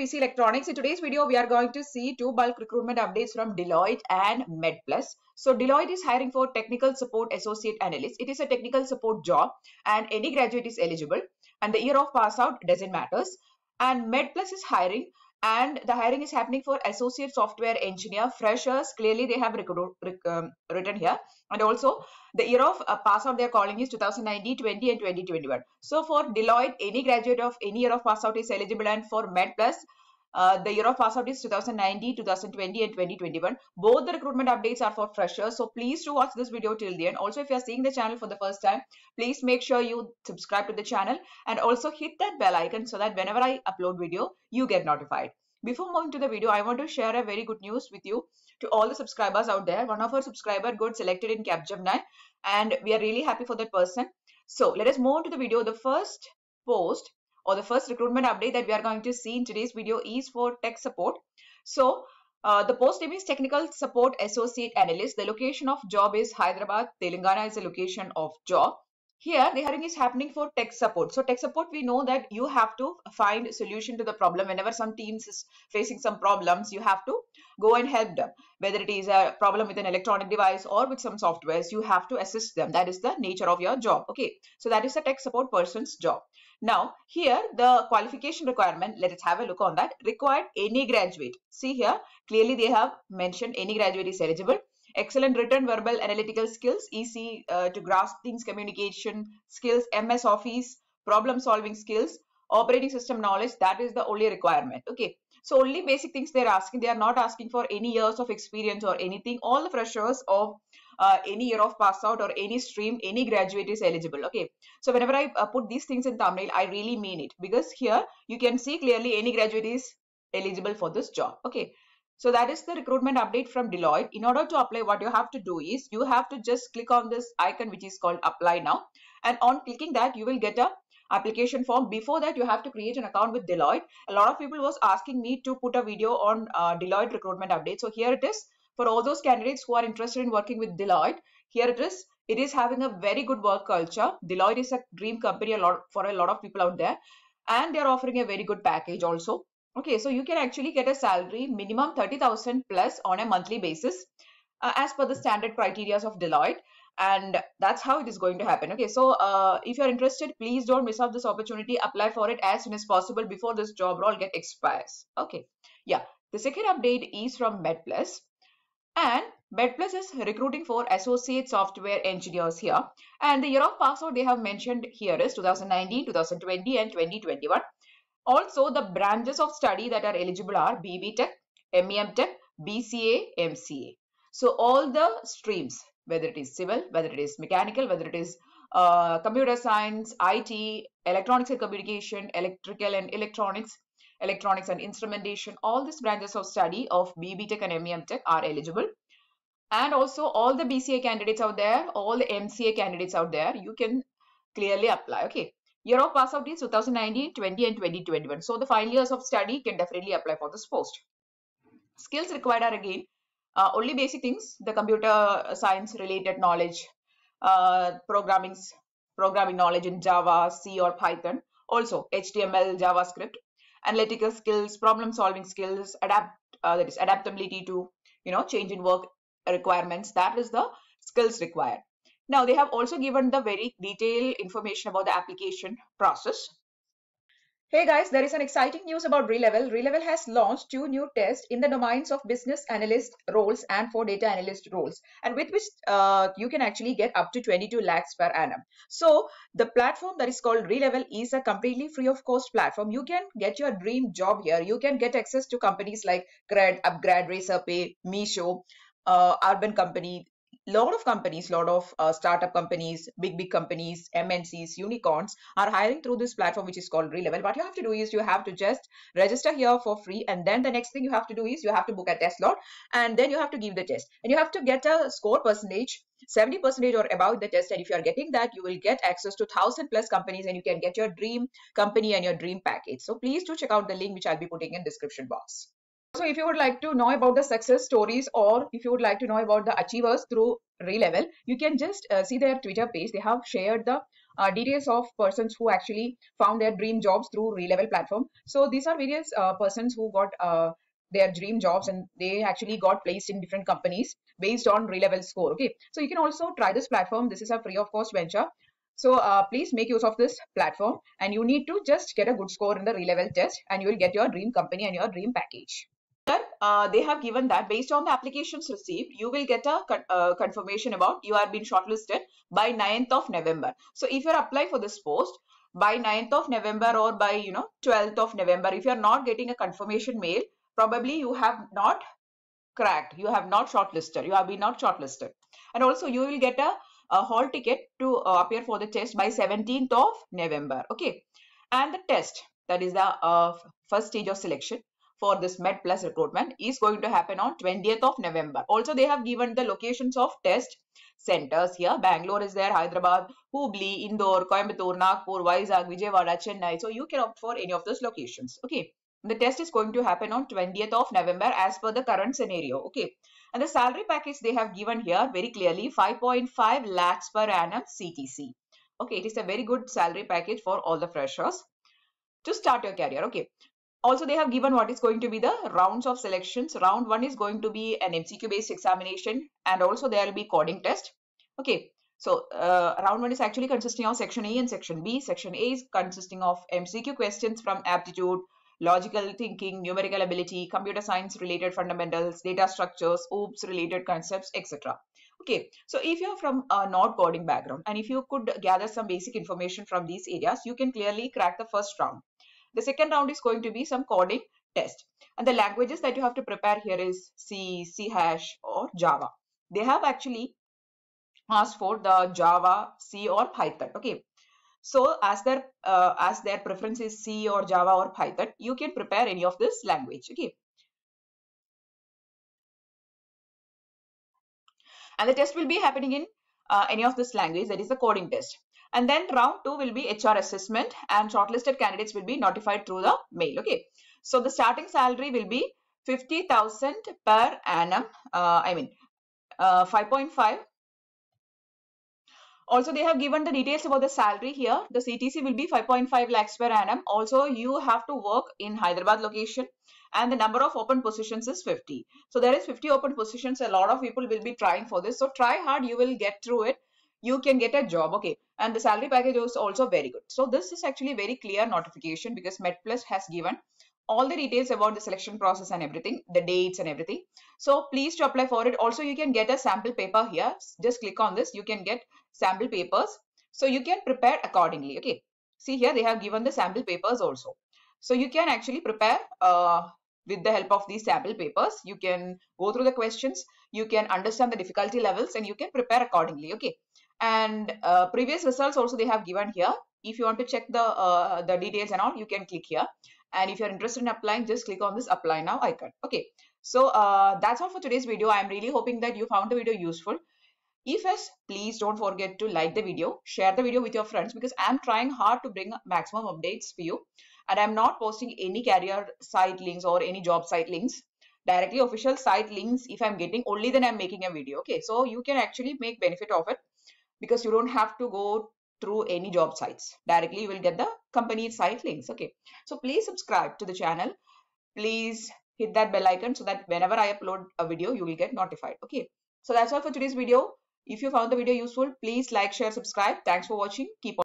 EC Electronics. In today's video, we are going to see two bulk recruitment updates from Deloitte and MedPlus. So Deloitte is hiring for technical support associate analyst. It is a technical support job and any graduate is eligible and the year of pass out doesn't matter. And MedPlus is hiring and the hiring is happening for associate software engineer freshers. Clearly they have written here, and also the year of pass out they are calling is 2019, 20 and 2021. So for Deloitte, any graduate of any year of pass out is eligible, and for MedPlus the year of pass out is 2019, 2020 and 2021. Both the recruitment updates are for freshers, so please do watch this video till the end. Also, if you are seeing the channel for the first time, please make sure you subscribe to the channel and also hit that bell icon so that whenever I upload video, you get notified. Before moving to the video, I want to share a very good news with you to all the subscribers out there. One of our subscribers got selected in Capgemini and we are really happy for that person. So let us move on to the video. The first post or the first recruitment update that we are going to see in today's video is for tech support. So the post name is Technical Support Associate Analyst. The location of job is Hyderabad. Telangana is the location of job. Here the hiring is happening for tech support. So tech support, we know that you have to find a solution to the problem. Whenever some teams is facing some problems, you have to go and help them. Whether it is a problem with an electronic device or with some softwares, you have to assist them. That is the nature of your job. Okay, so that is the tech support person's job. Now here the qualification requirement, let us have a look on that. Required any graduate. See here clearly they have mentioned any graduate is eligible. Excellent written, verbal, analytical skills, easy to grasp things, communication skills, MS Office, problem solving skills, operating system knowledge. That is the only requirement. Okay, so only basic things they're asking. They are not asking for any years of experience or anything. All the freshers of any year of pass out or any stream, any graduate is eligible. Okay, so whenever I put these things in thumbnail, I really mean it, because here you can see clearly any graduate is eligible for this job. Okay, so that is the recruitment update from Deloitte. In order to apply, what you have to do is you have to just click on this icon which is called apply now, and on clicking that you will get a application form. Before that you have to create an account with Deloitte. A lot of people was asking me to put a video on Deloitte recruitment update. So here it is for all those candidates who are interested in working with Deloitte. Here it is. It is having a very good work culture. Deloitte is a dream company for a lot of people out there, and they are offering a very good package also. Okay, so you can actually get a salary minimum 30,000 plus on a monthly basis as per the standard criteria of Deloitte, and that's how it is going to happen. Okay, so if you're interested, please don't miss out this opportunity. Apply for it as soon as possible before this job role expires. Okay, yeah, the second update is from MedPlus, and MedPlus is recruiting for associate software engineers here, and the year of pass out they have mentioned here is 2019, 2020 and 2021. Also, the branches of study that are eligible are BB Tech, MEM Tech, BCA, MCA. So all the streams, whether it is civil, whether it is mechanical, whether it is computer science, IT, electronics and communication, electrical and electronics, electronics and instrumentation, all these branches of study of BB Tech and MEM Tech are eligible. And also all the BCA candidates out there, all the MCA candidates out there, you can clearly apply. Okay. Year of pass out is 2019, 20 and 2021. So the 5 years of study can definitely apply for this post. Skills required are again only basic things, the computer science related knowledge, programming knowledge in Java, C or Python, also HTML, JavaScript, analytical skills, problem solving skills, that is adaptability to change in work requirements. That is the skills required. Now, they have also given the very detailed information about the application process. Hey guys, there is an exciting news about Relevel. Relevel has launched 2 new tests in the domains of business analyst roles and for data analyst roles, and with which you can actually get up to 22 lakhs per annum. So the platform that is called Relevel is a completely free of cost platform. You can get your dream job here. You can get access to companies like Cred, Upgrad, Razorpay, Meesho, Urban Company. Lot of companies, startup companies, big companies, MNCs, unicorns are hiring through this platform which is called Relevel. What you have to do is you have to just register here for free, and then the next thing you have to do is you have to book a test slot, and then you have to give the test, and you have to get a score percentage 70% or above the test, and if you are getting that, you will get access to 1,000 plus companies and you can get your dream company and your dream package. So please do check out the link which I'll be putting in description box. So if you would like to know about the success stories, or if you would like to know about the achievers through Relevel, you can just see their Twitter page. They have shared the details of persons who actually found their dream jobs through Relevel platform. So these are various persons who got their dream jobs, and they actually got placed in different companies based on Relevel score. Okay, so you can also try this platform. This is a free of cost venture. So please make use of this platform, and you need to just get a good score in the Relevel test, and you will get your dream company and your dream package. They have given that based on the applications received, you will get a confirmation about you are being shortlisted by 9th of November. So if you're applying for this post by 9th of November or by 12th of November, if you're not getting a confirmation mail, probably you have not cracked, you have not shortlisted, you have been not shortlisted. And also you will get a hall ticket to appear for the test by 17th of November. Okay, and the test, that is the first stage of selection for this Med Plus recruitment, is going to happen on 20th of November. Also, they have given the locations of test centers here. Bangalore is there, Hyderabad, Hubli, Indore, Coimbatore, Nagpur, Vizag, Vijayawada, Chennai. So you can opt for any of those locations. Okay. The test is going to happen on 20th of November as per the current scenario. Okay. And the salary package they have given here very clearly, 5.5 lakhs per annum CTC. Okay. It is a very good salary package for all the freshers to start your career. Okay. Also, they have given what is going to be the rounds of selections. Round 1 is going to be an MCQ based examination, and also there will be coding test. Okay, so round 1 is actually consisting of section A and section B. Section A is consisting of MCQ questions from aptitude, logical thinking, numerical ability, computer science related fundamentals, data structures, OOPS related concepts, etc. Okay, so if you are from a not coding background, and if you could gather some basic information from these areas, you can clearly crack the first round. The second round is going to be some coding test. And the languages that you have to prepare here is C, C#, or Java. They have actually asked for the Java, C, or Python. Okay. So as their preference is C or Java or Python, you can prepare any of this language. Okay. And the test will be happening in any of this language, that is the coding test. And then round 2 will be HR assessment, and shortlisted candidates will be notified through the mail. Okay. So the starting salary will be 50,000 per annum. 5.5. Also, they have given the details about the salary here. The CTC will be 5.5 lakhs per annum. Also, you have to work in Hyderabad location, and the number of open positions is 50. So there is 50 open positions. A lot of people will be trying for this. So try hard. You will get through it. You can get a job. Okay. And the salary package is also very good. So this is actually very clear notification, because MedPlus has given all the details about the selection process and everything, the dates and everything. So please to apply for it. Also, you can get a sample paper here. Just click on this. You can get sample papers. So you can prepare accordingly. Okay. See here, they have given the sample papers also. So you can actually prepare with the help of these sample papers. You can go through the questions. You can understand the difficulty levels, and you can prepare accordingly. Okay. And previous results also they have given here. If you want to check the details and all, you can click here. And if you're interested in applying, just click on this apply now icon. Okay. So that's all for today's video. I'm really hoping that you found the video useful. If yes, please don't forget to like the video, share the video with your friends, because I'm trying hard to bring maximum updates for you. And I'm not posting any career site links or any job site links. Directly official site links, if I'm getting, only then I'm making a video. Okay. So you can actually make benefit of it, because you don't have to go through any job sites. Directly you will get the company site links. Okay. So please subscribe to the channel. Please hit that bell icon so that whenever I upload a video, you will get notified. Okay. So that's all for today's video. If you found the video useful, please like, share, subscribe. Thanks for watching. Keep on